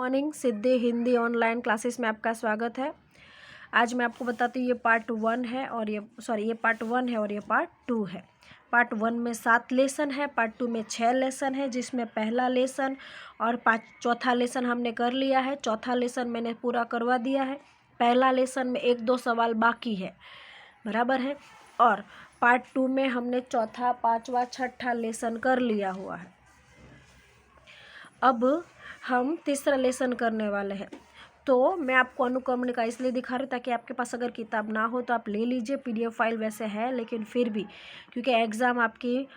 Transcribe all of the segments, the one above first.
Morning. सिद्धि Hindi online classes में आपका स्वागत है। आज मैं आपको बताती हूँ ये पार्ट 1 है और ये पार्ट 1 है और ये पार्ट 2 है। पार्ट 1 में 7 लेसन है, पार्ट 2 में 6 लेसन है, जिसमें पहला लेसन और चौथा लेसन हमने कर लिया है। चौथा लेसन मैंने पूरा करवा दिया है। पहला लेसन में 1-2 सवाल बाकी है, बराबर है। और पार्ट 2 में हमने चौथा, पाँचवा, छठा लेसन कर लिया हुआ है। अब हम तीसरा लेसन करने वाले हैं। तो मैं आपको अनुक्रमणिका इसलिए दिखा रही हूँ ताकि आपके पास अगर किताब ना हो तो आप ले लीजिए। PDF फाइल वैसे है, लेकिन फिर भी क्योंकि एग्ज़ाम आपकी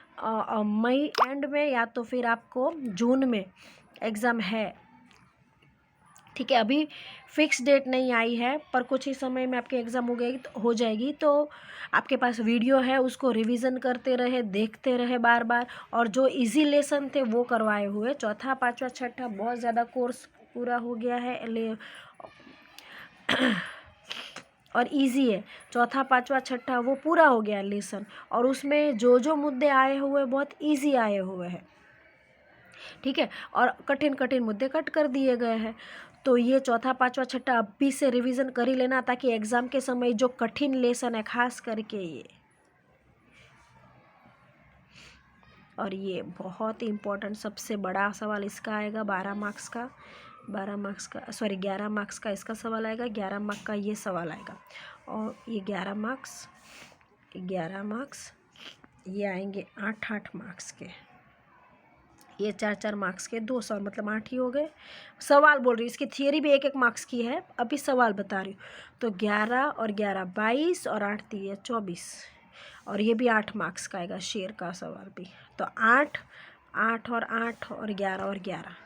मई एंड में या तो फिर आपको जून में एग्ज़ाम है, ठीक है। अभी फिक्स डेट नहीं आई है, पर कुछ ही समय में आपकी एग्ज़ाम हो जाएगी। तो आपके पास वीडियो है, उसको रिवीजन करते रहे, देखते रहे बार बार। और जो इजी लेसन थे वो करवाए हुए, चौथा, पाँचवा, छठा बहुत ज़्यादा कोर्स पूरा हो गया है और इजी है। चौथा, पाँचवा, छठा वो पूरा हो गया लेसन, और उसमें जो मुद्दे आए हुए बहुत इजी आए हुए हैं, ठीक है। और कठिन कठिन मुद्दे कट कर दिए गए हैं। तो ये चौथा, पाँचवा, छठा अभी से रिवीजन कर ही लेना, ताकि एग्ज़ाम के समय जो कठिन लेसन है, खास करके ये और ये बहुत ही इम्पोर्टेंट सबसे बड़ा सवाल इसका आएगा 11 मार्क्स का इसका सवाल आएगा। 11 मार्क्स का ये सवाल आएगा, और ये 11 मार्क्स ये आएंगे 8 मार्क्स के। ये 4 मार्क्स के 2 सवाल, मतलब 8 ही हो गए। सवाल बोल रही हूँ, इसकी थियरी भी 1 मार्क्स की है, अभी सवाल बता रही हूँ। तो 11 और 11 22 और 8 3 24, और ये भी 8 मार्क्स का आएगा, शेर का सवाल भी। तो 8 और 11 और 11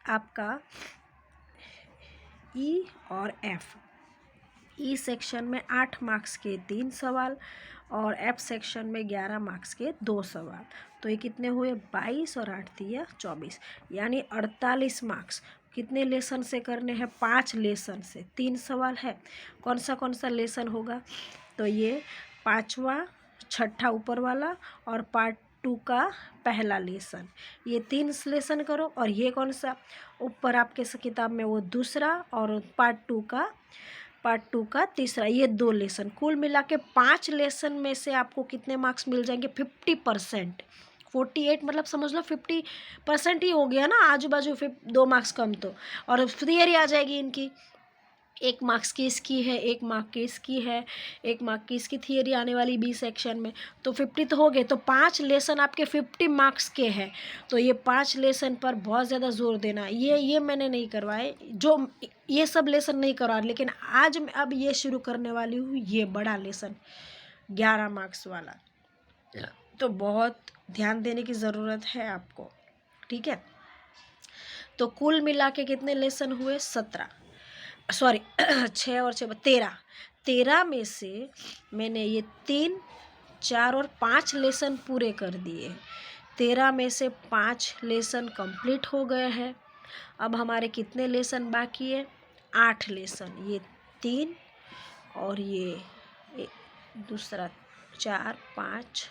आपका ई और एफ। ई सेक्शन में 8 मार्क्स के 3 सवाल और एफ सेक्शन में 11 मार्क्स के 2 सवाल। तो ये कितने हुए? 22 और 8 3 24, यानी 48 मार्क्स। कितने लेसन से करने हैं? 5 लेसन से। 3 सवाल है। कौन सा लेसन होगा? तो ये पाँचवा, छठा ऊपर वाला और पार्ट 2 का पहला लेसन, ये 3 लेसन करो। और ये कौन सा ऊपर आपके किताब में, वो दूसरा, और पार्ट 2 का तीसरा, ये 2 लेसन। कुल मिला के 5 लेसन में से आपको कितने मार्क्स मिल जाएंगे? 50%। 48 मतलब समझ लो 50% ही हो गया ना, आजू बाजू 2 मार्क्स कम। तो और थियरी आ जाएगी इनकी, 1 मार्क्स की इसकी है, 1 मार्क की इसकी है, 1 मार्क की इसकी थियरी आने वाली बी सेक्शन में। तो 50 तो हो गए। तो 5 लेसन आपके 50 मार्क्स के हैं। तो ये 5 लेसन पर बहुत ज़्यादा जोर देना। ये मैंने नहीं करवाए, जो ये सब लेसन नहीं करवा, लेकिन आज मैं अब ये शुरू करने वाली हूँ, ये बड़ा लेसन 11 मार्क्स वाला। तो बहुत ध्यान देने की ज़रूरत है आपको, ठीक है। तो कुल मिला के कितने लेसन हुए? 6 और 6 13 में से मैंने ये 3, 4 और 5 लेसन पूरे कर दिए। 13 में से 5 लेसन कंप्लीट हो गए हैं। अब हमारे कितने लेसन बाकी है? 8 लेसन। ये 3 और ये दूसरा 4, 5,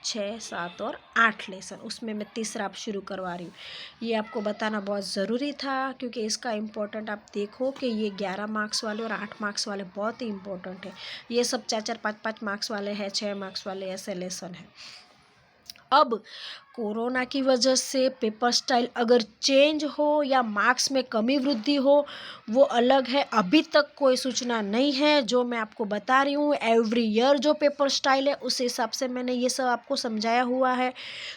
6, 7 और 8 लेसन, उसमें मैं तीसरा आप शुरू करवा रही हूँ। ये आपको बताना बहुत ज़रूरी था, क्योंकि इसका इम्पोर्टेंट आप देखो कि ये 11 मार्क्स वाले और 8 मार्क्स वाले बहुत ही इम्पोर्टेंट है। ये सब 4-4, 5-5 मार्क्स वाले हैं, 6 मार्क्स वाले ऐसे लेसन है। अब कोरोना की वजह से पेपर स्टाइल अगर चेंज हो या मार्क्स में कमी वृद्धि हो, वो अलग है। अभी तक कोई सूचना नहीं है, जो मैं आपको बता रही हूँ एवरी ईयर जो पेपर स्टाइल है उस हिसाब से मैंने ये सब आपको समझाया हुआ है।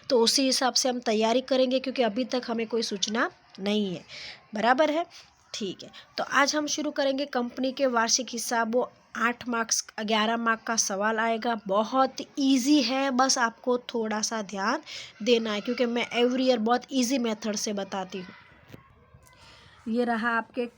तो उसी हिसाब से हम तैयारी करेंगे, क्योंकि अभी तक हमें कोई सूचना नहीं है, बराबर है, ठीक है। तो आज हम शुरू करेंगे कंपनी के वार्षिक हिसाब। वो 8 मार्क्स 11 मार्क का सवाल आएगा, बहुत इजी है, बस आपको थोड़ा सा ध्यान देना है, क्योंकि मैं एवरी ईयर बहुत इजी मेथड से बताती हूँ। ये रहा आपके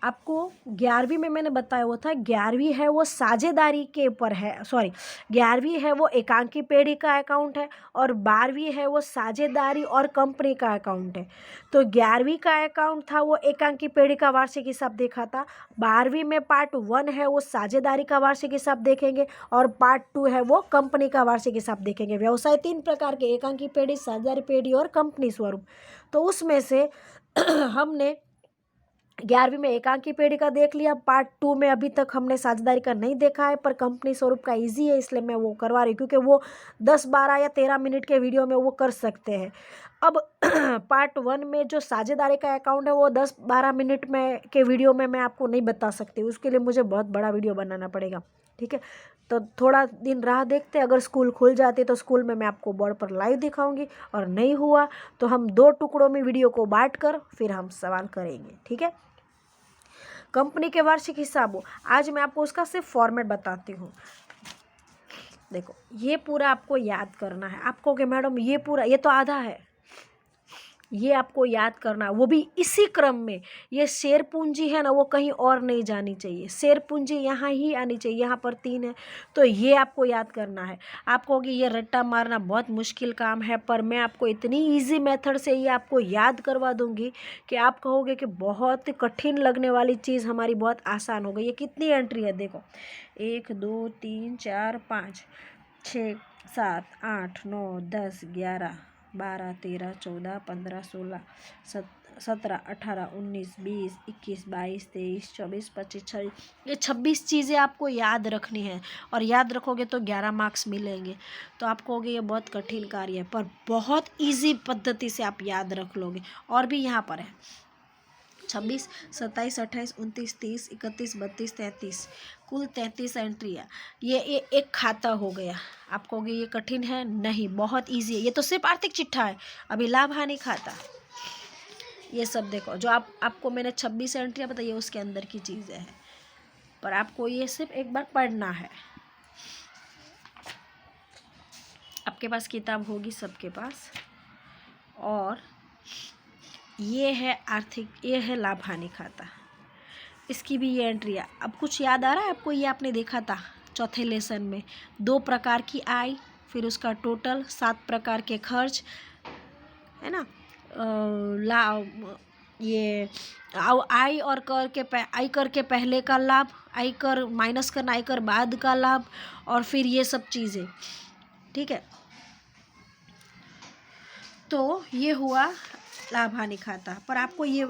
आपको 11वीं में मैंने बताया हुआ था, 11वीं है वो साझेदारी के ऊपर है, सॉरी 11वीं है वो एकांकी पेढ़ी का अकाउंट है और 12वीं है वो साझेदारी और कंपनी का अकाउंट है। तो 11वीं का अकाउंट था वो एकांकी पेढ़ी का वार्षिक हिसाब देखा था, 12वीं में पार्ट 1 है वो साझेदारी का वार्षिक हिसाब देखेंगे और पार्ट 2 है वो कंपनी का वार्षिक हिसाब देखेंगे। व्यवसाय 3 प्रकार के, एकांकी पेढ़ी, साझेदारी पेढ़ी और कंपनी स्वरूप। तो उसमें से हमने 11वीं में एकांकी पेढ़ी का देख लिया, पार्ट 2 में अभी तक हमने साझेदारी का नहीं देखा है, पर कंपनी स्वरूप का इजी है इसलिए मैं वो करवा रही हूँ, क्योंकि वो 10, 12 या 13 मिनट के वीडियो में वो कर सकते हैं। अब पार्ट 1 में जो साझेदारी का अकाउंट है वो 10-12 मिनट में के वीडियो में मैं आपको नहीं बता सकती, उसके लिए मुझे बहुत बड़ा वीडियो बनाना पड़ेगा। ठीक है, तो थोड़ा दिन राह देखते, अगर स्कूल खुल जाती तो स्कूल में मैं आपको बोर्ड पर लाइव दिखाऊंगी, और नहीं हुआ तो हम 2 टुकड़ों में वीडियो को बांट कर फिर हम सवाल करेंगे। ठीक है, कंपनी के वार्षिक हिसाबों, आज मैं आपको उसका सिर्फ फॉर्मेट बताती हूँ। देखो, ये पूरा आपको याद करना है। आपको कि मैडम ये पूरा, ये तो आधा है, ये आपको याद करना है, वो भी इसी क्रम में। ये शेयर पूंजी है ना, वो कहीं और नहीं जानी चाहिए, शेयर पूंजी यहाँ ही आनी चाहिए। यहाँ पर 3 है तो ये आपको याद करना है। आप कहोगे ये रट्टा मारना बहुत मुश्किल काम है, पर मैं आपको इतनी इजी मेथड से ये आपको याद करवा दूंगी कि आप कहोगे कि बहुत कठिन लगने वाली चीज़ हमारी बहुत आसान हो गई। ये कितनी एंट्री है देखो, 1 2 3 4 5 6 7 8 9 10 11 12 13 14 15 16 17 18 19 20 21 22 23 24 25 26, ये 26 चीज़ें आपको याद रखनी है, और याद रखोगे तो 11 मार्क्स मिलेंगे। तो आप कहोगे ये बहुत कठिन कार्य है, पर बहुत इजी पद्धति से आप याद रख लोगे। और भी यहाँ पर है 26, 27, 28, 29, 30, 31, 32, 33, कुल 33 एंट्रियाँ। ये एक खाता हो गया। आप कहोगे ये कठिन है, नहीं, बहुत इजी है, ये तो सिर्फ आर्थिक चिट्ठा है, अभी लाभ हानि खाता। ये सब देखो, जो आपको मैंने 26 एंट्रियाँ बताई उसके अंदर की चीज़ें हैं, पर आपको ये सिर्फ एक बार पढ़ना है। आपके पास किताब होगी सबके पास, और ये है आर्थिक, ये है लाभ हानि खाता, इसकी भी ये एंट्री है। अब कुछ याद आ रहा है आपको? ये आपने देखा था चौथे लेसन में, 2 प्रकार की आय, फिर उसका टोटल, 7 प्रकार के खर्च, है ना। ये आय और आयकर के पहले का लाभ, आयकर माइनस करना, आयकर बाद का लाभ, और फिर ये सब चीज़ें। ठीक है, तो ये हुआ लाभ हानि खाता। पर आपको ये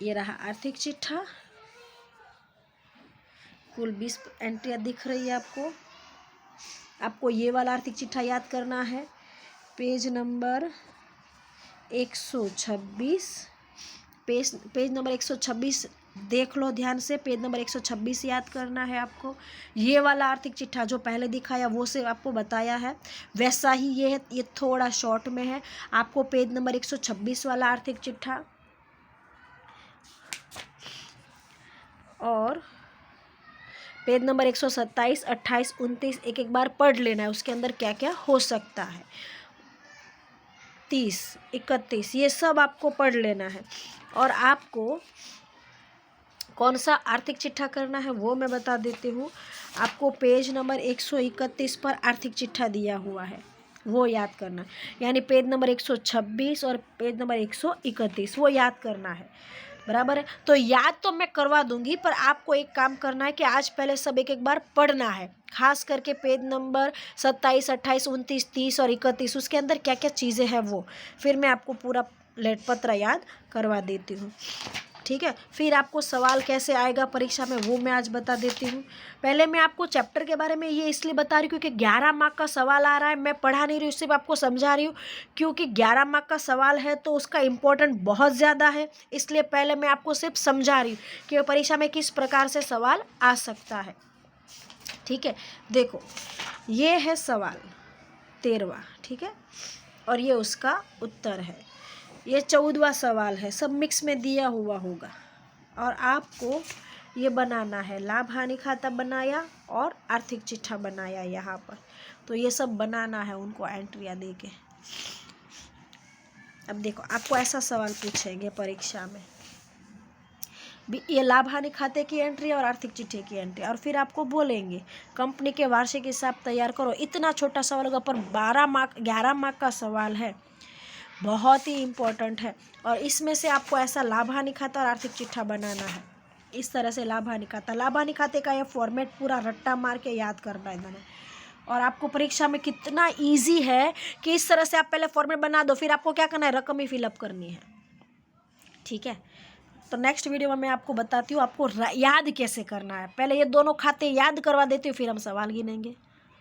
रहा आर्थिक चिट्ठा, कुल 20 एंट्रियाँ दिख रही है आपको। आपको ये वाला आर्थिक चिट्ठा याद करना है, पेज नंबर 126, पेज नंबर 126 देख लो ध्यान से, पेज नंबर 126 याद करना है आपको। ये वाला आर्थिक चिट्ठा जो पहले दिखाया वो से आपको बताया है, वैसा ही ये है, ये थोड़ा शॉर्ट में है। आपको पेज नंबर 126 वाला आर्थिक चिट्ठा और पेज नंबर 127, 28, 29 एक बार पढ़ लेना है, उसके अंदर क्या क्या हो सकता है। 30, 31 ये सब आपको पढ़ लेना है। और आपको कौन सा आर्थिक चिट्ठा करना है वो मैं बता देती हूँ। आपको पेज नंबर 131 पर आर्थिक चिट्ठा दिया हुआ है, वो याद करना, यानी पेज नंबर 126 और पेज नंबर 131 वो याद करना है, बराबर है। तो याद तो मैं करवा दूंगी, पर आपको एक काम करना है कि आज पहले सब एक बार पढ़ना है, खास करके पेज नंबर 27, 28, 29, 30 और 31, उसके अंदर क्या क्या चीज़ें हैं वो फिर मैं आपको पूरा लेट पत्र याद करवा देती हूँ। ठीक है, फिर आपको सवाल कैसे आएगा परीक्षा में वो मैं आज बता देती हूँ। पहले मैं आपको चैप्टर के बारे में ये इसलिए बता रही हूँ क्योंकि 11 मार्क का सवाल आ रहा है, मैं पढ़ा नहीं रही हूँ, सिर्फ आपको समझा रही हूँ, क्योंकि 11 मार्क का सवाल है तो उसका इम्पोर्टेंट बहुत ज़्यादा है, इसलिए पहले मैं आपको सिर्फ समझा रही हूँ कि परीक्षा में किस प्रकार से सवाल आ सकता है। ठीक है, देखो ये है सवाल 13वां, ठीक है, और ये उसका उत्तर है। ये 14वां सवाल है, सब मिक्स में दिया हुआ होगा, और आपको ये बनाना है, लाभ हानि खाता बनाया और आर्थिक चिट्ठा बनाया यहाँ पर, तो ये सब बनाना है उनको एंट्रियाँ दे के। अब देखो आपको ऐसा सवाल पूछेंगे परीक्षा में, ये लाभ हानि खाते की एंट्री और आर्थिक चिट्ठी की एंट्री। और फिर आपको बोलेंगे कंपनी के वार्षिक हिसाब तैयार करो। इतना छोटा सवाल होगा पर 11 मार्क का सवाल है, बहुत ही इम्पोर्टेंट है। और इसमें से आपको ऐसा लाभ हानि खाता और आर्थिक चिट्ठा बनाना है। इस तरह से लाभ हानि खाते का ये फॉर्मेट पूरा रट्टा मार के याद करना है मैंने। और आपको परीक्षा में कितना इजी है कि इस तरह से आप पहले फॉर्मेट बना दो, फिर आपको क्या करना है, रकम ही फिलअप करनी है। ठीक है, तो नेक्स्ट वीडियो में मैं आपको बताती हूँ आपको याद कैसे करना है। पहले ये दोनों खाते याद करवा देती हूँ, फिर हम सवाल गिनेंगे।